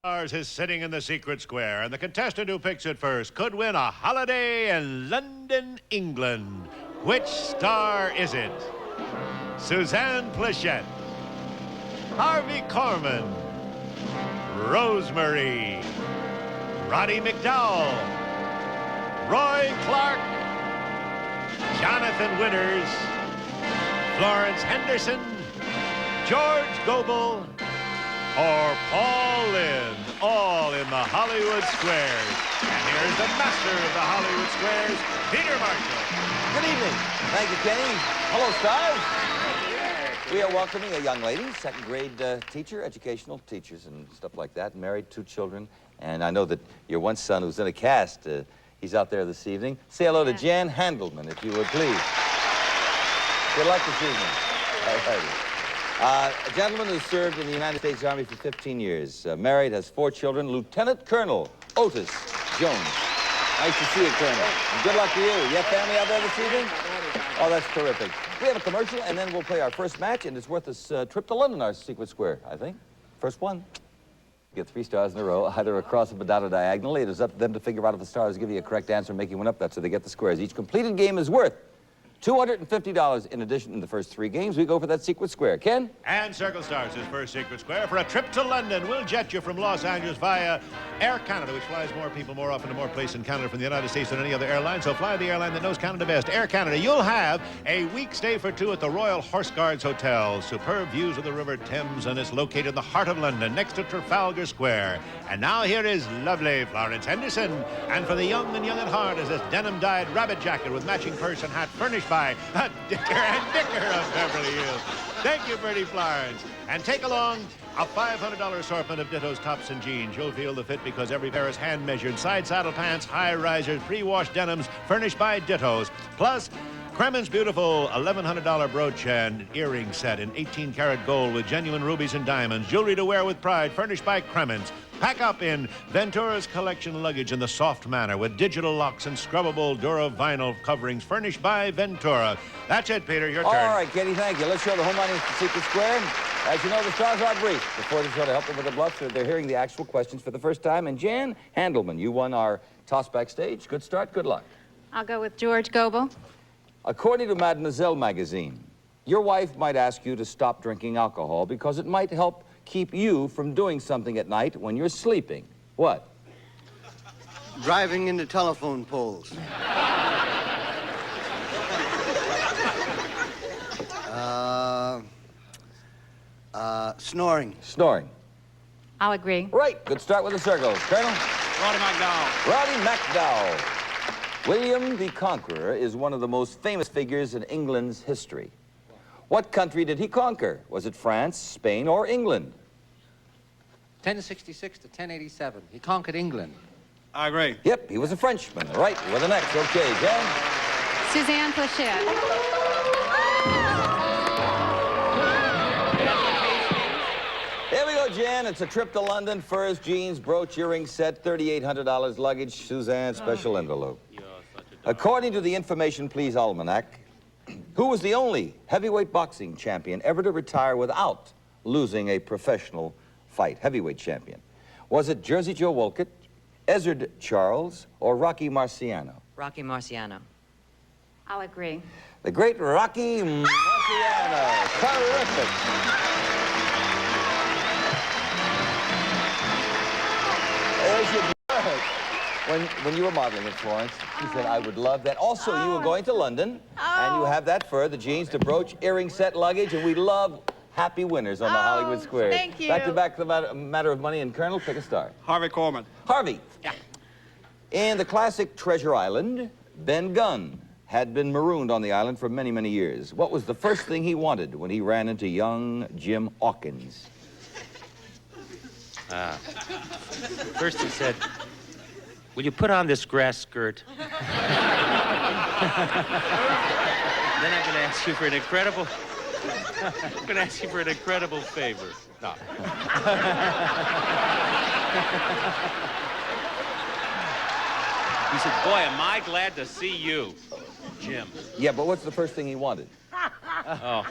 Stars is sitting in the secret square, and the contestant who picks it first could win a holiday in London, England. Which star is it? Suzanne Pleshette, Harvey Korman, Rosemary, Roddy McDowall, Roy Clark, Jonathan Winters, Florence Henderson, George Gobel, or Paul Lynde, all in the Hollywood Squares. And here's the master of the Hollywood Squares, Peter Marshall. Good evening. Thank you, Kenny. Hello, stars. We are welcoming a young lady, second grade teacher, educational teachers and stuff like that, married, 2 children. And I know that your one son who's in a cast, he's out there this evening. Say hello to Jan Handelman, if you would, please. Good luck this evening. All righty. A gentleman who served in the United States Army for 15 years, married, has 4 children, Lieutenant Colonel Otis Jones. Nice to see you, Colonel. And good luck to you. You have family out there this evening? Oh, that's terrific. We have a commercial, and then we'll play our first match, and it's worth us a trip to London, our secret square, I think. First one. Get 3 stars in a row, either across or down or diagonally. It is up to them to figure out if the stars give you a correct answer and make you one up. That's how they get the squares. Each completed game is worth $250 in addition in the first 3 games. We go for that secret square. Ken? And Circle Stars is first secret square for a trip to London. We'll jet you from Los Angeles via Air Canada, which flies more people more often to more places in Canada from the United States than any other airline. So fly the airline that knows Canada best. Air Canada. You'll have a week stay for 2 at the Royal Horse Guards Hotel. Superb views of the River Thames, and it's located in the heart of London, next to Trafalgar Square. And now here is lovely Florence Henderson. And for the young and young at heart is this denim-dyed rabbit jacket with matching purse and hat, furnished by Dicker and Dicker of Beverly Hills. Thank you, Bertie Florence. And take along a $500 assortment of Ditto's tops and jeans. You'll feel the fit because every pair is hand-measured. Side saddle pants, high risers, pre-washed denims, furnished by Ditto's. Plus, Kremen's beautiful $1,100 brooch and earring set in 18-karat gold with genuine rubies and diamonds. Jewelry to wear with pride, furnished by Kremen's. Pack up in Ventura's collection luggage in the soft manner with digital locks and scrubbable Dura vinyl coverings furnished by Ventura. That's it, Peter. Your turn. All right, Kenny, thank you. Let's show the home audience the secret square. As you know, the stars are brief. Before the show to help them with the bluffs, they're hearing the actual questions for the first time. And Jan Handelman, you won our toss backstage. Good start. Good luck. I'll go with George Gobel. According to Mademoiselle magazine, your wife might ask you to stop drinking alcohol because it might help keep you from doing something at night when you're sleeping. What? Driving into telephone poles. Snoring. Snoring. I'll agree. Right. Good start with the circles. Colonel? Roddy McDowall. Roddy McDowall. William the Conqueror is one of the most famous figures in England's history. What country did he conquer? Was it France, Spain, or England? 1066 to 1087. He conquered England. I agree. Yep, he was a Frenchman. Right, you're the next. Okay, Jen. Suzanne Pleshette. Here we go, Jan. It's a trip to London. Furs, jeans, brooch, earring set, $3,800 luggage. Suzanne, special envelope. According to the Information Please Almanac, who was the only heavyweight boxing champion ever to retire without losing a professional fight? Heavyweight champion. Was it Jersey Joe Wolcott, Ezzard Charles, or Rocky Marciano? Rocky Marciano. I'll agree. The great Rocky Marciano. Terrific. There's your bird. When you were modeling it, Florence, she said, I would love that. Also, you were going to London, and you have that fur, the jeans, the brooch, earring set, luggage, and we love happy winners on the Hollywood Square. Thank you. Back to the matter of money, and Colonel, pick a star. Harvey Korman. Harvey. Yeah. In the classic Treasure Island, Ben Gunn had been marooned on the island for many, many years. What was the first thing he wanted when he ran into young Jim Hawkins? First he said, will you put on this grass skirt? Then I'm going to ask you for an incredible... I'm going to ask you for an incredible favor. No. He said, boy, am I glad to see you, Jim. Yeah, but what's the first thing he wanted? Oh,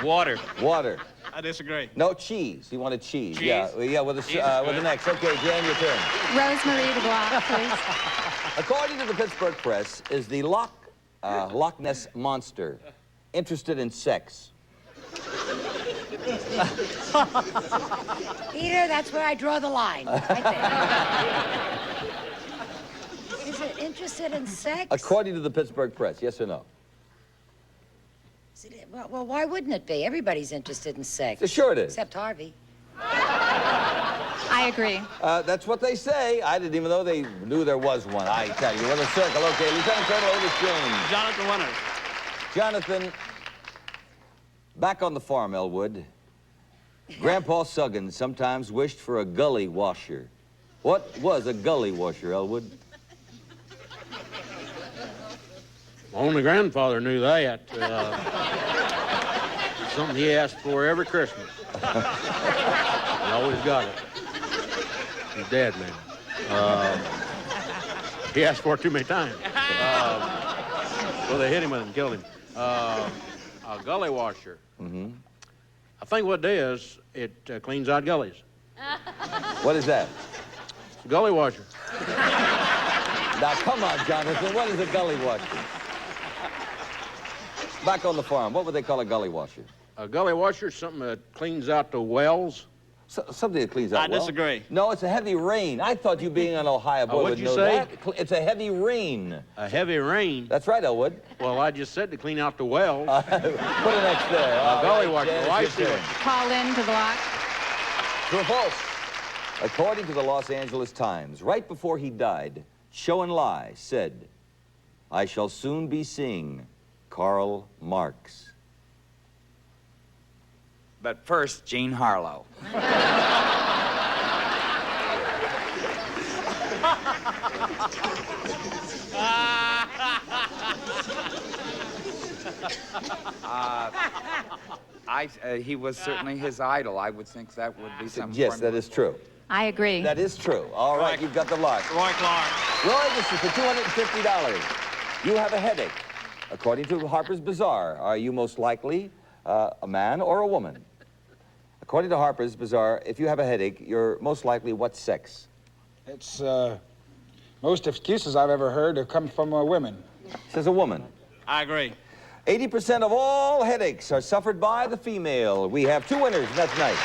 water. Water. I disagree. No, cheese. He wanted cheese. Cheese? Yeah, with the next. Okay, Jan, your turn. Rosemary DeBlois, please. According to the Pittsburgh Press, is the Loch Ness Monster interested in sex? Peter, that's where I draw the line, right there. Is it interested in sex? According to the Pittsburgh Press, yes or no? Well, why wouldn't it be? Everybody's interested in sex. Sure it is. Except Harvey. I agree. That's what they say. I didn't even know they knew there was one. I tell you, with a circle. Okay, Lieutenant Colonel Otis Jones. Jonathan Winters. Jonathan, back on the farm, Elwood, Grandpa Suggins sometimes wished for a gully washer. What was a gully washer, Elwood? Only grandfather knew that. Something he asked for every Christmas. He always got it. He's dead now. He asked for it too many times. So they hit him with it and killed him. A gully washer. Mm-hmm. I think what it is, it cleans out gullies. What is that? It's a gully washer. Now, come on, Jonathan. What is a gully washer? Back on the farm, what would they call a gully washer? A gully washer is something that cleans out the wells. Something that cleans out I well. disagree. No, it's a heavy rain. I thought you being an Ohio boy what'd would you know say? that. It's a heavy rain. A heavy rain. That's right, Elwood. Well, I just said to clean out the wells. Put an X there. A gully washer. Jan, Why it's your see turn. it? Call Lynde to block. True or false? According to the Los Angeles Times, right before he died, Show and Lie said, "I shall soon be seeing Karl Marx." But first, Jean Harlow. He was certainly his idol. I would think that would be some Yes, form that of- is true. I agree. That is true. All right, you've got the lock. Roy Clark. Roy, this is for $250. You have a headache. According to Harper's Bazaar, are you most likely a man or a woman? According to Harper's Bazaar, if you have a headache, you're most likely what sex? It's, most excuses I've ever heard have come from women. Says a woman. I agree. 80% of all headaches are suffered by the female. We have two winners, and that's nice.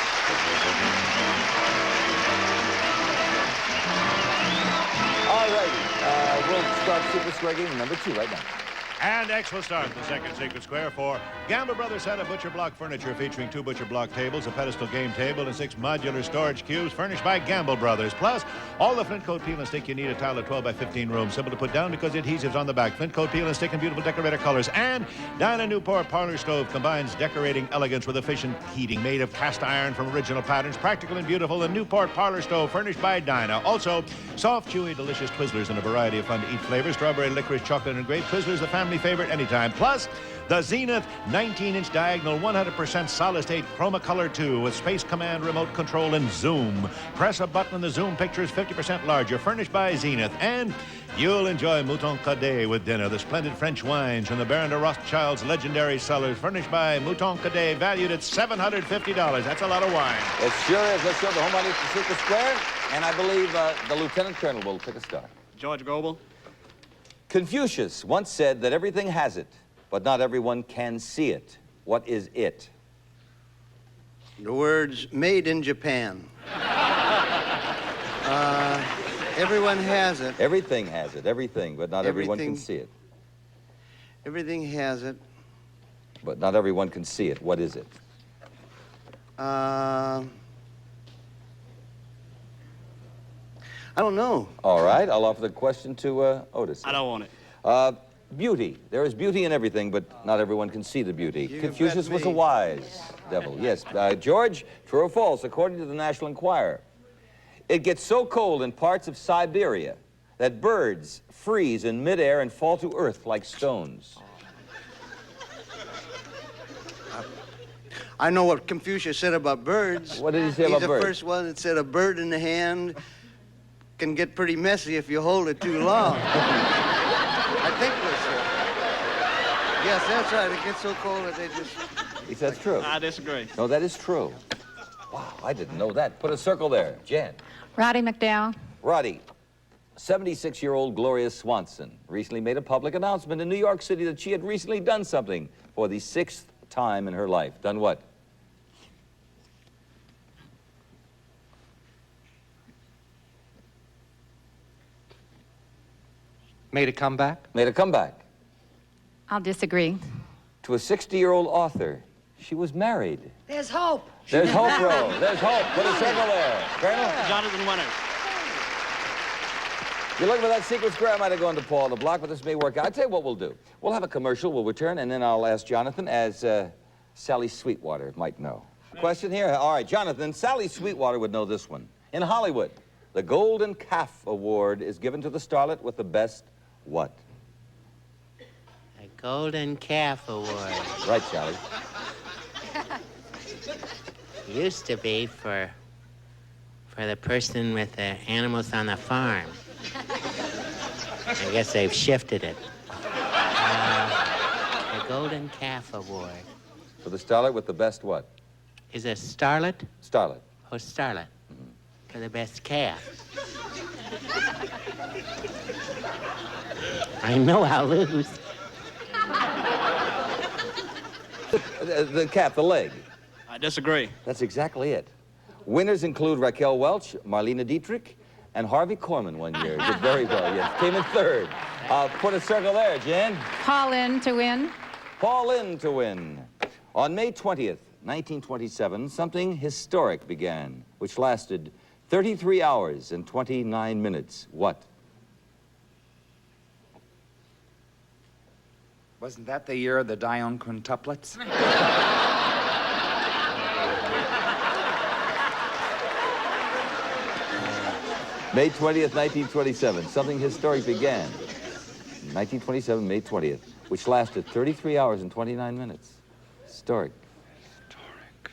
All right, we'll start Super Square game number 2 right now. And X will start the second Secret Square for Gamble Brothers set of Butcher Block furniture featuring 2 Butcher Block tables, a pedestal game table, and 6 modular storage cubes furnished by Gamble Brothers. Plus, all the Flint Coat Peel and Stick you need, a tile of 12 by 15 room. Simple to put down because the adhesive's on the back. Flint Coat Peel and Stick in beautiful decorator colors. And Dyna Newport Parlor Stove combines decorating elegance with efficient heating. Made of cast iron from original patterns. Practical and beautiful. The Newport Parlor Stove furnished by Dyna. Also, soft, chewy, delicious Twizzlers in a variety of fun-to-eat flavors. Strawberry, licorice, chocolate, and grape. Twizzlers, the family favorite anytime. Plus, the Zenith 19-inch diagonal 100% solid state Chroma Color 2 with Space Command remote control and zoom. Press a button and the zoom picture is 50% larger, furnished by Zenith. And you'll enjoy Mouton Cadet with dinner, the splendid French wines from the Baron de Rothschild's legendary cellars, furnished by Mouton Cadet, valued at $750. That's a lot of wine. It sure is. Let's show the home audience the Super Square. And I believe the Lieutenant Colonel will take a start. George Gobel. Confucius once said that everything has it, but not everyone can see it. What is it? The words made in Japan. Everyone has it. Everything has it, everything, but not everyone can Everything. see it. Everything has it. But not everyone can see it. What is it? I don't know. All right, I'll offer the question to Otis. I don't want it. Beauty. There is beauty in everything, but not everyone can see the beauty. You Confucius bet was a me. wise devil. Yes. George, true or false? According to the National Enquirer, it gets so cold in parts of Siberia that birds freeze in midair and fall to earth like stones. I know what Confucius said about birds. What did he say about He's birds? the first one that said a bird in the hand can get pretty messy if you hold it too long. I think that's it. Yes, that's right. It gets so cold that they just He says true. I disagree. No, that is true. Wow, I didn't know that. Put a circle there. Jan. Roddy McDowall. Roddy. 76-year-old Gloria Swanson recently made a public announcement in New York City that she had recently done something for the 6th time in her life. Done what? Made a comeback? Made a comeback. I'll disagree. To a 60-year-old author. She was married. There's hope. There's hope, Rose. There's hope. Put a circle there. Colonel? Jonathan Winters. You're looking for that secret square. I might have gone to Paul the Block, but this may work out. I'll tell you what we'll do. We'll have a commercial. We'll return, and then I'll ask Jonathan, as Sally Sweetwater might know. Question here? All right, Jonathan, Sally Sweetwater would know this one. In Hollywood, the Golden Calf Award is given to the starlet with the best what? A Golden Calf Award. Right, Sally. Used to be for the person with the animals on the farm. I guess they've shifted it. The Golden Calf Award. For the starlet with the best what? Is a starlet? Starlet. Oh, starlet. For the best calf. I know I'll lose. The calf, the leg. I disagree. That's exactly it. Winners include Raquel Welch, Marlene Dietrich, and Harvey Korman one year. Did very well, yes. Came in third. Put a circle there, Jan. Paul Lynde to win. Paul Lynde to win. On May 20th, 1927, something historic began, which lasted 33 hours and 29 minutes. What? Wasn't that the year of the Dione quintuplets? May 20th, 1927, something historic began. 1927, May 20th, which lasted 33 hours and 29 minutes. Historic. Historic.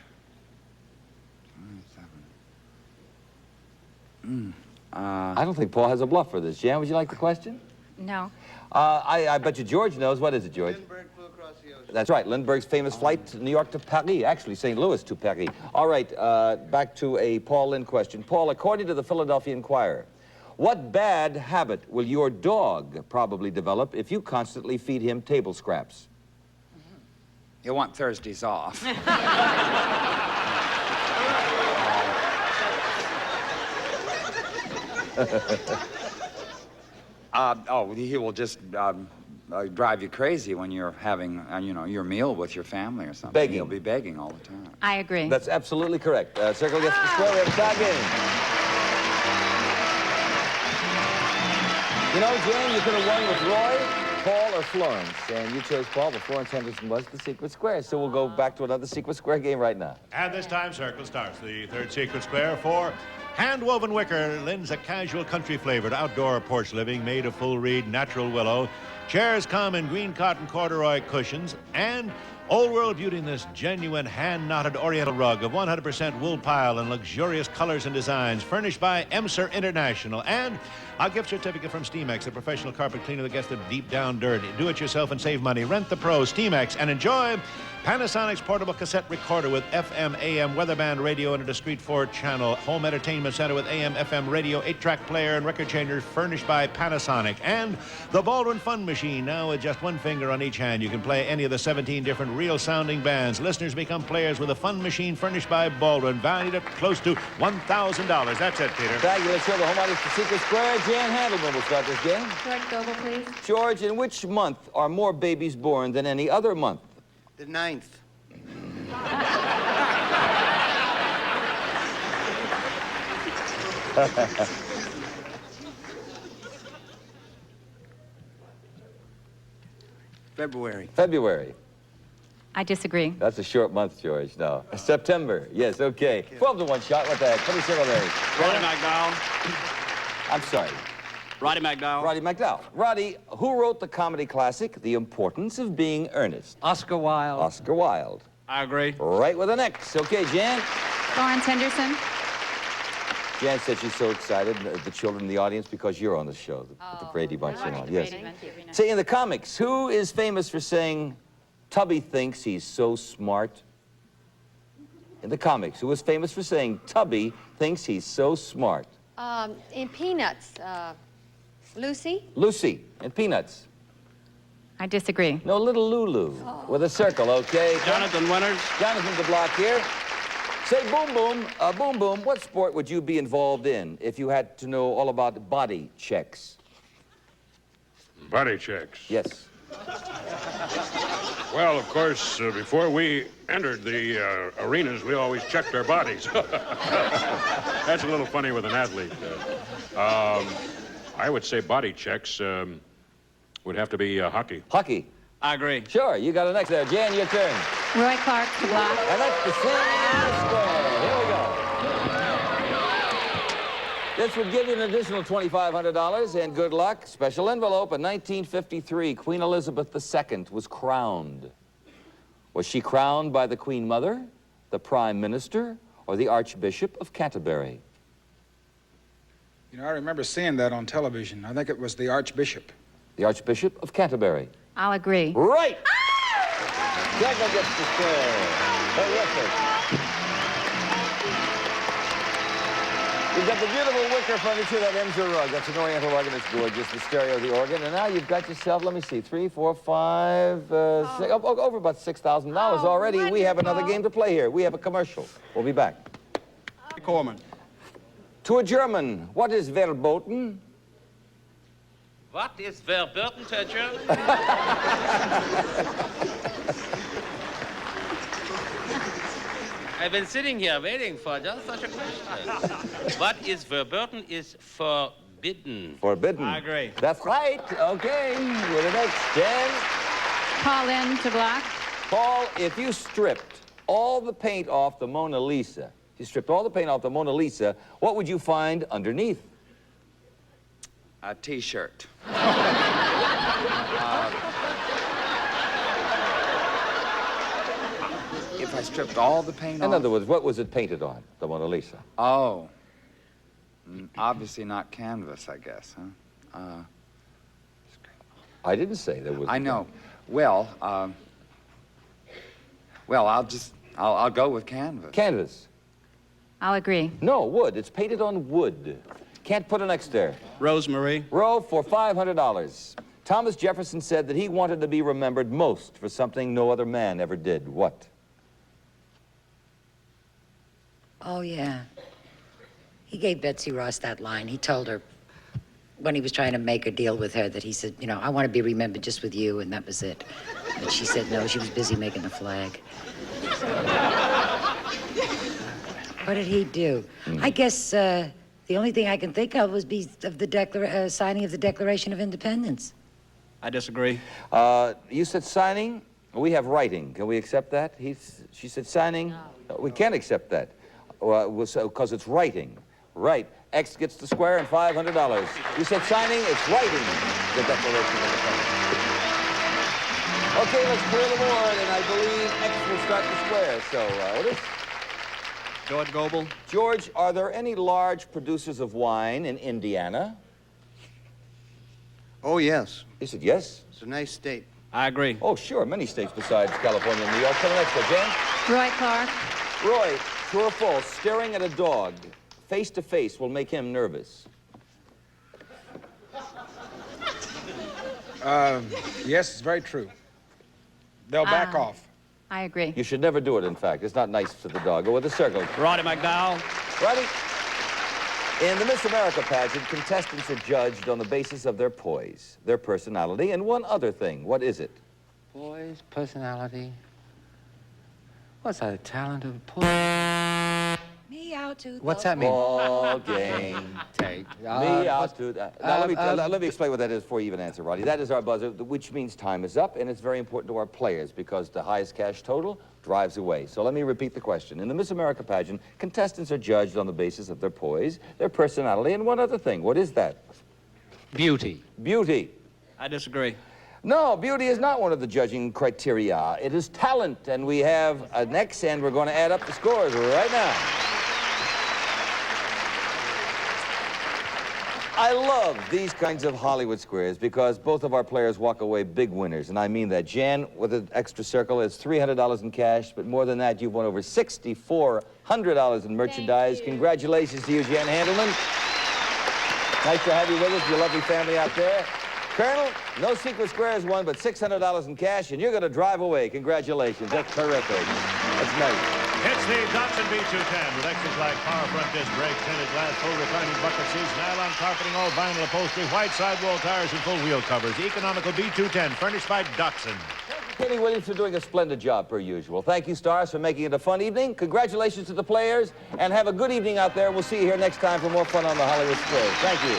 27. I don't think Paul has a bluff for this. Jan, would you like the question? No. I bet you George knows. What is it, George? Lindbergh flew across the ocean. That's right, Lindbergh's famous flight to New York to Paris, actually St. Louis to Paris. All right, back to a Paul Lynde question. Paul, according to the Philadelphia Inquirer, what bad habit will your dog probably develop if you constantly feed him table scraps? You'll want Thursdays off. He will just drive you crazy when you're having, your meal with your family or something. Begging. He'll be begging all the time. I agree. That's absolutely correct. Circle gets the square. We have a tie game. You know, Jan, you could have won with Roy, Paul, or Florence. And you chose Paul, but Florence Henderson was the secret square. So we'll go back to another secret square game right now. And this time, Circle starts the third secret square for hand-woven wicker. Lynde's a casual country-flavored outdoor porch living made of full reed natural willow. Chairs come in green cotton corduroy cushions, and old world beauty in this genuine hand-knotted oriental rug of 100% wool pile and luxurious colors and designs, furnished by Emser International. And a gift certificate from Steamex, a professional carpet cleaner that gets the deep down dirt. Do it yourself and save money. Rent the pros, Steamex, and enjoy Panasonic's portable cassette recorder with FM, AM, weatherband radio and a discrete 4-channel home entertainment center with AM, FM radio, 8-track player and record changer furnished by Panasonic. And the Baldwin Fun Machine, now with just one finger on each hand. You can play any of the 17 different real-sounding bands. Listeners become players with a fun machine furnished by Baldwin, valued at close to $1,000. That's it, Peter. Thank you. Let's show the home audience the secret square. Jan Handelman will start this game. George Gobel, please. George, in which month are more babies born than any other month? The 9th. February. February. I disagree. That's a short month, George. No. September. Yes, okay. 12 to 1 shot. What the heck? Put a circle there. Roddy McDowall. I'm sorry. Roddy McDowall. Roddy McDowall. Roddy, who wrote the comedy classic, The Importance of Being Earnest? Oscar Wilde. Oscar Wilde. I agree. Right with an X. Okay, Jan? Florence Henderson. Jan said she's so excited, the children in the audience, because you're on the show, the Brady Bunch, you know. Yes. Say, in the comics, who is famous for saying, Tubby thinks he's so smart? in the comics who was famous for saying, Tubby thinks he's so smart? In Peanuts, Lucy? Lucy in Peanuts. I disagree. No, little Lulu with a circle, okay? Jonathan Winters. Jonathan the block here. Say, Boom Boom, Boom Boom, what sport would you be involved in if you had to know all about body checks? Body checks. Yes. Well, of course, before we entered the arenas, we always checked our bodies. That's a little funny with an athlete. I would say body checks would have to be hockey. Hockey. I agree. Sure, you got an X there. Jan, your turn. Roy Clark to block. And that's the same square. Here we go. This would give you an additional $2,500, and good luck. Special envelope. In 1953, Queen Elizabeth II was crowned. Was she crowned by the Queen Mother, the Prime Minister, or the Archbishop of Canterbury? You know, I remember seeing that on television. I think it was the Archbishop. The Archbishop of Canterbury. I'll agree. Right! Jacob gets the square. Terrific. You've got the beautiful wicker furniture that ends your rug. That's an Oriental rug, and it's gorgeous. The stereo, the organ. And now you've got yourself, let me see, 3, 4, 5, 6, over about $6,000 already. We have another game to play here. We have a commercial. We'll be back. Korman. To a German, what is verboten? What is verboten to a German? I've been sitting here waiting for just such a question. What is verboten is forbidden. Forbidden. I agree. That's right. Okay. With the next 10. Paul Lynde to block. Paul, if you stripped all the paint off the Mona Lisa, what would you find underneath? A T-shirt. If I stripped all the paint off... In other words, what was it painted on, the Mona Lisa? Oh. Obviously not canvas, I guess, huh? I didn't say there was... I know. Well, I'll go with canvas. Canvas. I'll agree. No, wood. It's painted on wood. Can't put an X there. Rosemary. Row for $500. Thomas Jefferson said that he wanted to be remembered most for something no other man ever did. What? Oh, yeah. He gave Betsy Ross that line. He told her when he was trying to make a deal with her that he said, you know, I want to be remembered just with you, and that was it. But she said no, she was busy making the flag. What did he do? I guess the only thing I can think of was the signing of the Declaration of Independence. I disagree. You said signing. We have writing. Can we accept that? She said signing. No, we can't accept that. Because it's writing. Right. X gets the square and $500. You said signing. It's writing the Declaration of Independence. Okay, let's clear the board, and I believe X will start the square. So, Otis? George Gobel. George, are there any large producers of wine in Indiana? Oh, yes. He said yes. It's a nice state. I agree. Oh, sure. Many states besides California and New York. Come next, Jan. Roy Clark. Roy, true or false, staring at a dog face to face will make him nervous. Yes, it's very true. They'll back off. I agree. You should never do it, in fact. It's not nice to the dog. Go with a circle. Roddy McDowall. Roddy? In the Miss America pageant, contestants are judged on the basis of their poise, their personality, and one other thing. What is it? Poise, personality. What's that, talent of poise? Me out to What's that mean? Ball game. Take. Me out to... Now, let me explain what that is before you even answer, Roddy. That is our buzzer, which means time is up, and it's very important to our players because the highest cash total drives away. So let me repeat the question. In the Miss America pageant, contestants are judged on the basis of their poise, their personality, and one other thing. What is that? Beauty. Beauty. I disagree. No, beauty is not one of the judging criteria. It is talent, and we have an X, and we're going to add up the scores right now. I love these kinds of Hollywood squares because both of our players walk away big winners, and I mean that. Jan, with an extra circle, is $300 in cash, but more than that, you've won over $6,400 in merchandise. Congratulations to you, Jan Handelman. Nice to have you with us, your lovely family out there. Colonel, no secret squares won, but $600 in cash, and you're going to drive away. Congratulations. That's terrific. That's nice. It's the Datsun B210 with extras like power front disc brakes, tinted glass, full reclining bucket seats, nylon carpeting, all vinyl upholstery, white sidewall tires, and full wheel covers. Economical B210, furnished by Datsun. Kenny Williams for doing a splendid job, per usual. Thank you, stars, for making it a fun evening. Congratulations to the players, and have a good evening out there. We'll see you here next time for more fun on the Hollywood Squares. Thank you.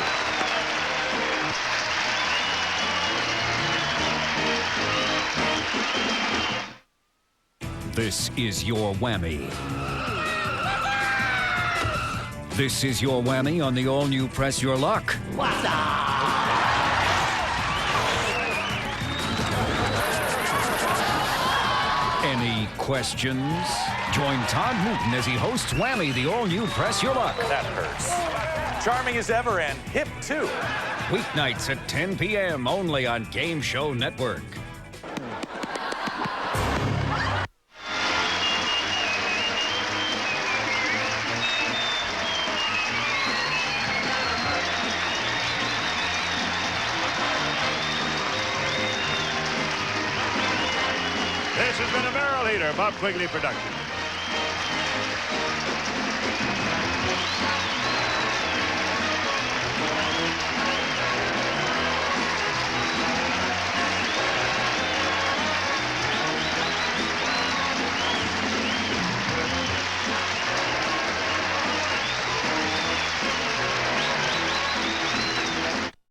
This is your whammy. This is your whammy on the all-new Press Your Luck. What's up? Any questions? Join Todd Newton as he hosts Whammy, the all-new Press Your Luck. That hurts. Charming as ever and hip, too. Weeknights at 10 p.m. only on Game Show Network. This has been a Barrel Eater Bob Quigley production.